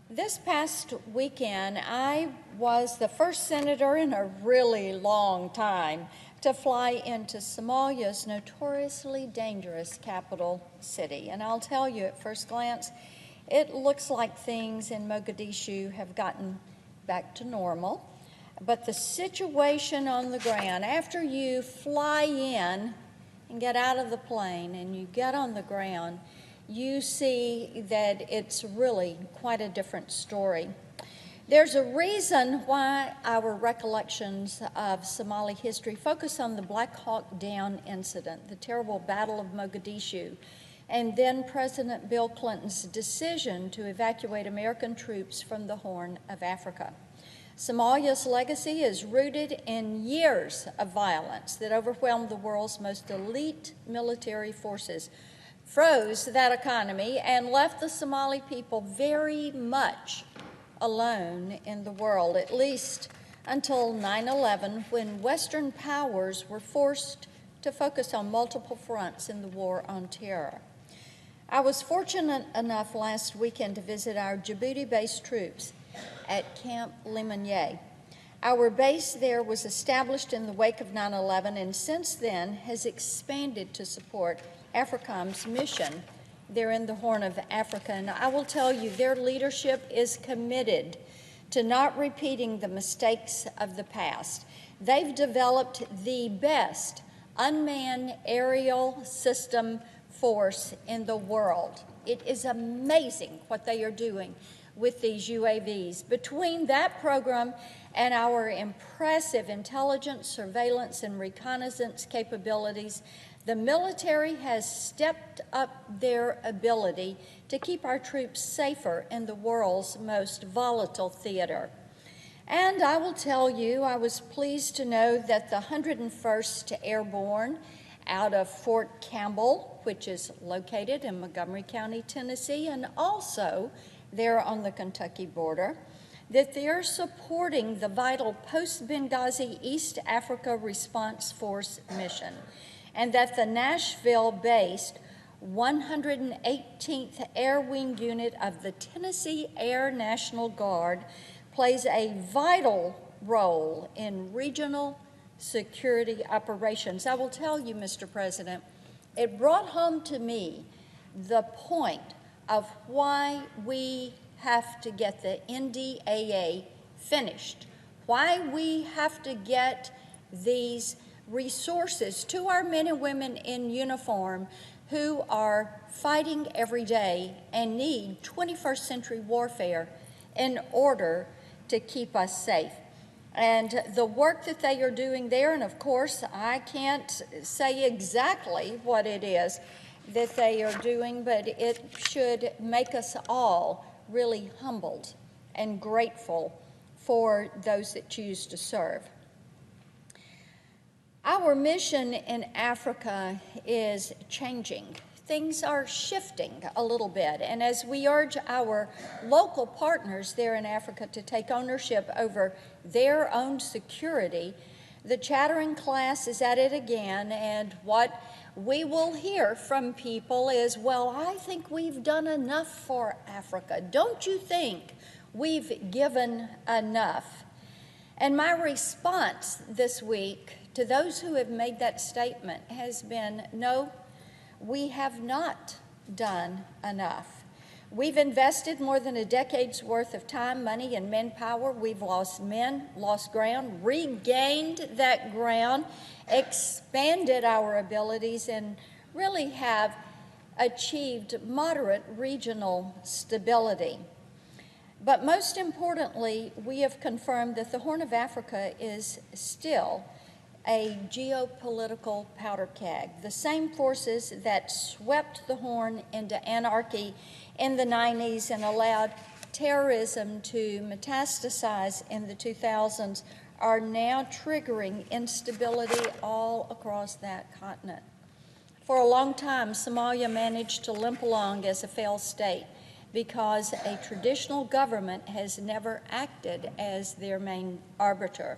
This past weekend, I was the first senator in a really long time to fly into Somalia's notoriously dangerous capital city. And I'll tell you at first glance, it looks like things in Mogadishu have gotten back to normal. But the situation on the ground, after you fly in and get out of the plane and you get on the ground, you see that it's really quite a different story. There's a reason why our recollections of Somali history focus on the Black Hawk Down incident, the terrible Battle of Mogadishu, and then President Bill Clinton's decision to evacuate American troops from the Horn of Africa. Somalia's legacy is rooted in years of violence that overwhelmed the world's most elite military forces, froze that economy, and left the Somali people very much alone in the world, at least until 9/11, when Western powers were forced to focus on multiple fronts in the war on terror. I was fortunate enough last weekend to visit our Djibouti-based troops at Camp Lemonnier. Our base there was established in the wake of 9/11 and since then has expanded to support AFRICOM's mission there in the Horn of Africa. And I will tell you, their leadership is committed to not repeating the mistakes of the past. They've developed the best unmanned aerial system force in the world. It is amazing what they are doing with these UAVs. Between that program and our impressive intelligence, surveillance, and reconnaissance capabilities, the military has stepped up their ability to keep our troops safer in the world's most volatile theater. And I will tell you, I was pleased to know that the 101st Airborne out of Fort Campbell, which is located in Montgomery County, Tennessee, and also there on the Kentucky border, that they're supporting the vital post-Benghazi East Africa Response Force mission, and that the Nashville-based 118th Air Wing Unit of the Tennessee Air National Guard plays a vital role in regional security operations. I will tell you, Mr. President, it brought home to me the point of why we have to get the NDAA finished, why we have to get these resources to our men and women in uniform who are fighting every day and need 21st century warfare in order to keep us safe. And the work that they are doing there, and of course, I can't say exactly what it is that they are doing, but it should make us all really humbled and grateful for those that choose to serve. Our mission in Africa is changing. Things are shifting a little bit, and as we urge our local partners there in Africa to take ownership over their own security, the chattering class is at it again, and what we will hear from people is, well, I think we've done enough for Africa. Don't you think we've given enough? And my response this week to those who have made that statement has been, no, we have not done enough. We've invested more than a decade's worth of time, money, and manpower. We've lost men, lost ground, regained that ground, expanded our abilities, and really have achieved moderate regional stability. But most importantly, we have confirmed that the Horn of Africa is still a geopolitical powder keg. The same forces that swept the Horn into anarchy in the 90s and allowed terrorism to metastasize in the 2000s are now triggering instability all across that continent. For a long time, Somalia managed to limp along as a failed state because a traditional government has never acted as their main arbiter.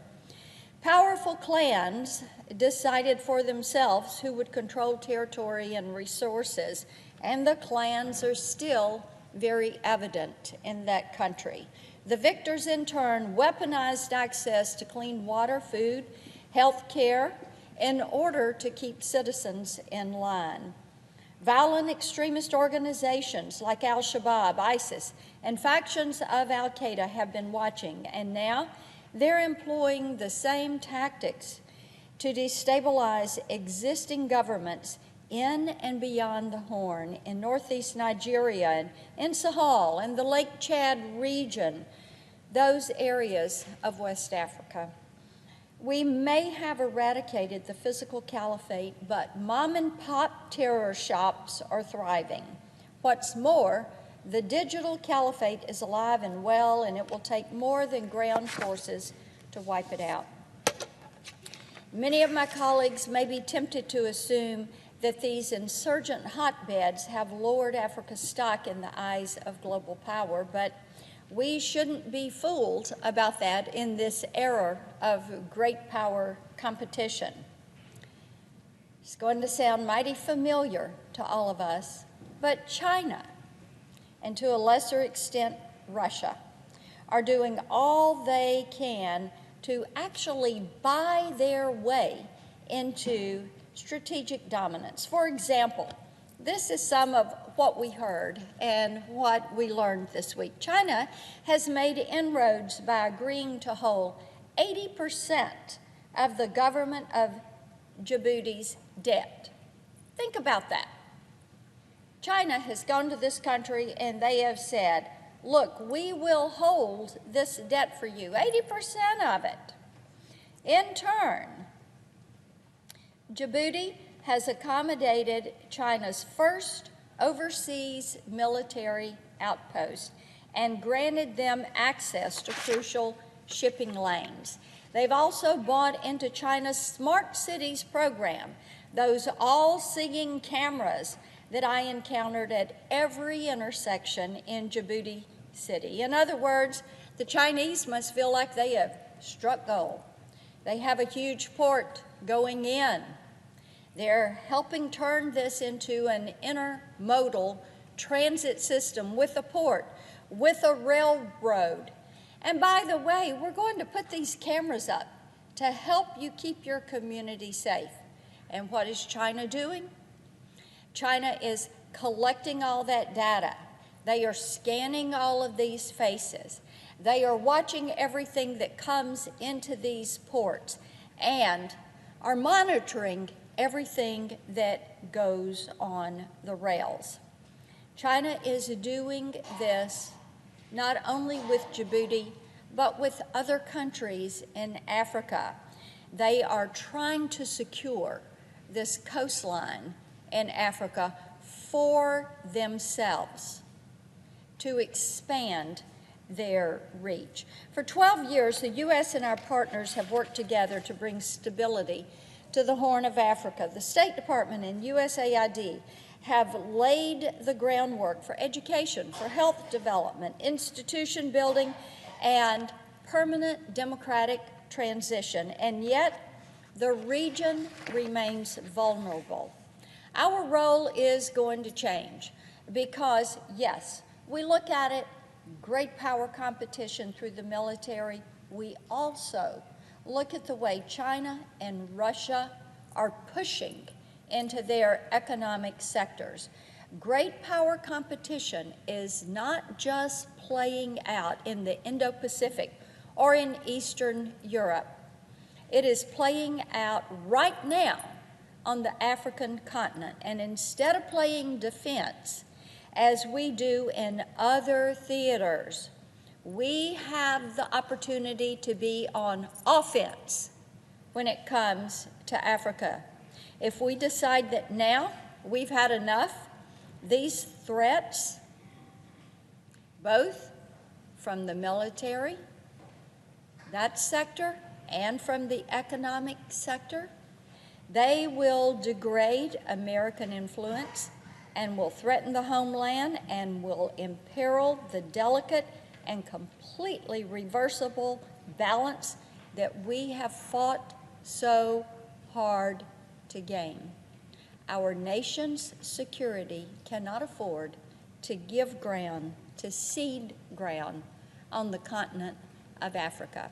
Powerful clans decided for themselves who would control territory and resources, and the clans are still very evident in that country. The victors, in turn, weaponized access to clean water, food, health care in order to keep citizens in line. Violent extremist organizations like Al-Shabaab, ISIS, and factions of Al-Qaeda have been watching, and now they're employing the same tactics to destabilize existing governments in and beyond the Horn, in northeast Nigeria, and in Sahel, and the Lake Chad region, those areas of West Africa. We may have eradicated the physical caliphate, but mom-and-pop terror shops are thriving. What's more, the digital caliphate is alive and well, and it will take more than ground forces to wipe it out. Many of my colleagues may be tempted to assume that these insurgent hotbeds have lowered Africa's stock in the eyes of global power, but we shouldn't be fooled about that in this era of great power competition. It's going to sound mighty familiar to all of us, but China, and to a lesser extent Russia, are doing all they can to actually buy their way into strategic dominance. For example, this is some of what we heard and what we learned this week. China has made inroads by agreeing to hold 80% of the government of Djibouti's debt. Think about that. China has gone to this country and they have said, look, we will hold this debt for you, 80% of it. In turn, Djibouti has accommodated China's first overseas military outpost and granted them access to crucial shipping lanes. They've also bought into China's Smart Cities program, those all-seeing cameras that I encountered at every intersection in Djibouti City. In other words, the Chinese must feel like they have struck gold. They have a huge port going in. They're helping turn this into an intermodal transit system with a port, with a railroad. And by the way, we're going to put these cameras up to help you keep your community safe. And what is China doing? China is collecting all that data. They are scanning all of these faces. They are watching everything that comes into these ports and are monitoring everything that goes on the rails. China is doing this not only with Djibouti, but with other countries in Africa. They are trying to secure this coastline in Africa for themselves to expand their reach. For 12 years, the U.S. and our partners have worked together to bring stability to the Horn of Africa. The State Department and USAID have laid the groundwork for education, for health development, institution building, and permanent democratic transition, and yet the region remains vulnerable. Our role is going to change because, yes, we look at it, great power competition through the military. We also look at the way China and Russia are pushing into their economic sectors. Great power competition is not just playing out in the Indo-Pacific or in Eastern Europe. It is playing out right now on the African continent. And instead of playing defense, as we do in other theaters, we have the opportunity to be on offense when it comes to Africa. If we decide that now we've had enough, these threats, both from the military, that sector, and from the economic sector, they will degrade American influence and will threaten the homeland and will imperil the delicate and completely reversible balance that we have fought so hard to gain. Our nation's security cannot afford to give ground, to cede ground on the continent of Africa.